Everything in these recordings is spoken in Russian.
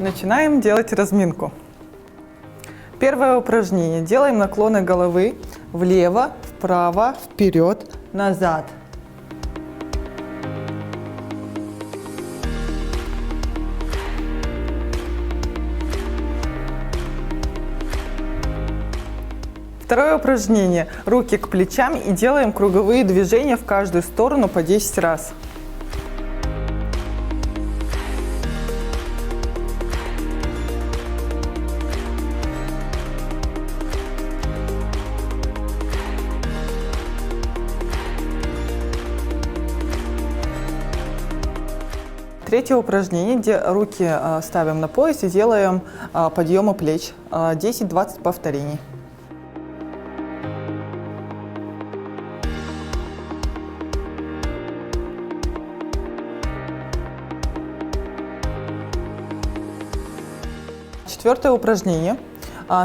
Начинаем делать разминку. Первое упражнение. Делаем наклоны головы влево, вправо, вперед, назад. Второе упражнение. Руки к плечам и делаем круговые движения в каждую сторону по 10 раз. Третье упражнение, где руки ставим на пояс и делаем подъемы плеч. 10-20 повторений. Четвертое упражнение.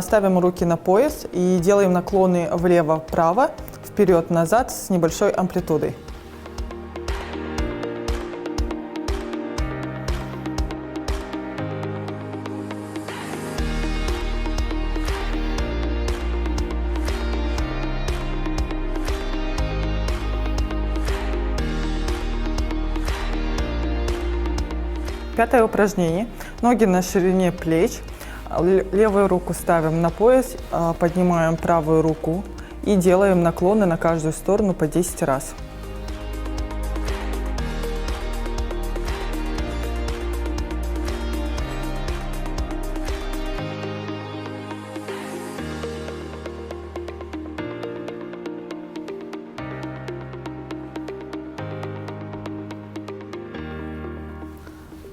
Ставим руки на пояс и делаем наклоны влево-вправо, вперед-назад с небольшой амплитудой. Пятое упражнение. Ноги на ширине плеч. Левую руку ставим на пояс, поднимаем правую руку и делаем наклоны на каждую сторону по 10 раз.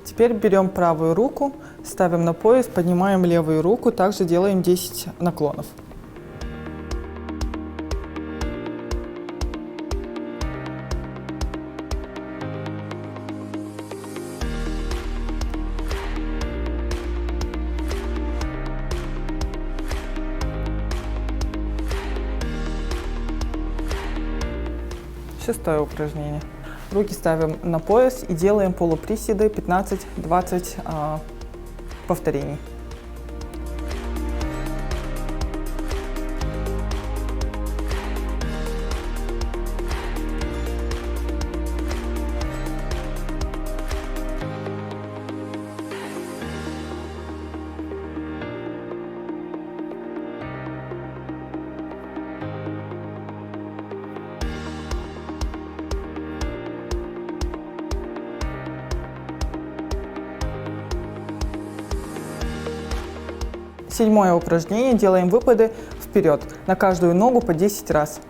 Теперь берем правую руку, ставим на пояс, поднимаем левую руку, также делаем 10 наклонов. Шестое упражнение. Руки ставим на пояс и делаем полуприседы 15-20 повторений. Седьмое упражнение. Делаем выпады вперед на каждую ногу по 10 раз.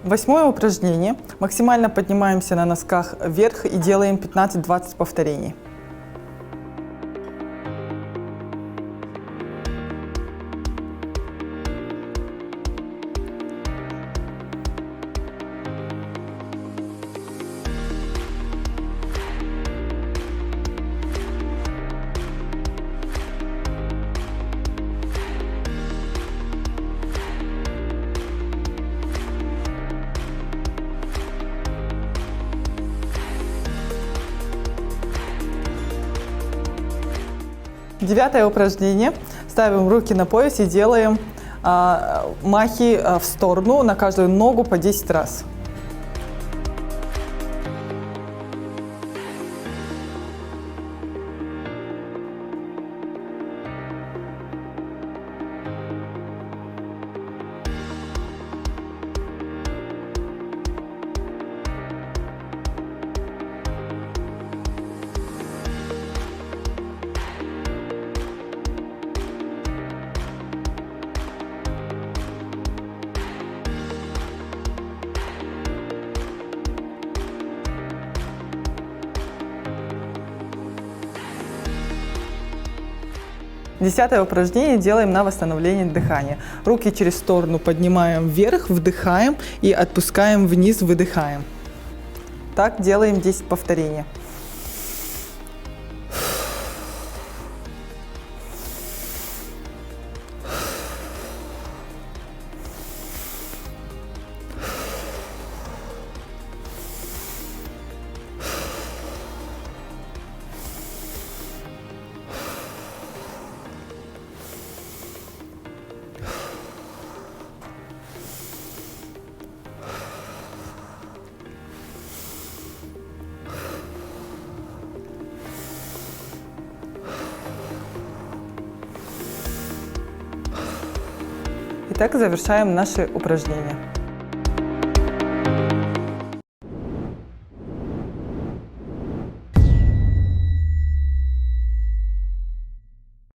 Восьмое упражнение. Максимально поднимаемся на носках вверх и делаем 15-20 повторений. Девятое упражнение. Ставим руки на пояс и делаем махи в сторону на каждую ногу по 10 раз. 10 упражнение делаем на восстановление дыхания. Руки через сторону поднимаем вверх, вдыхаем и отпускаем вниз, выдыхаем. Так делаем 10 повторений. Итак, завершаем наши упражнения.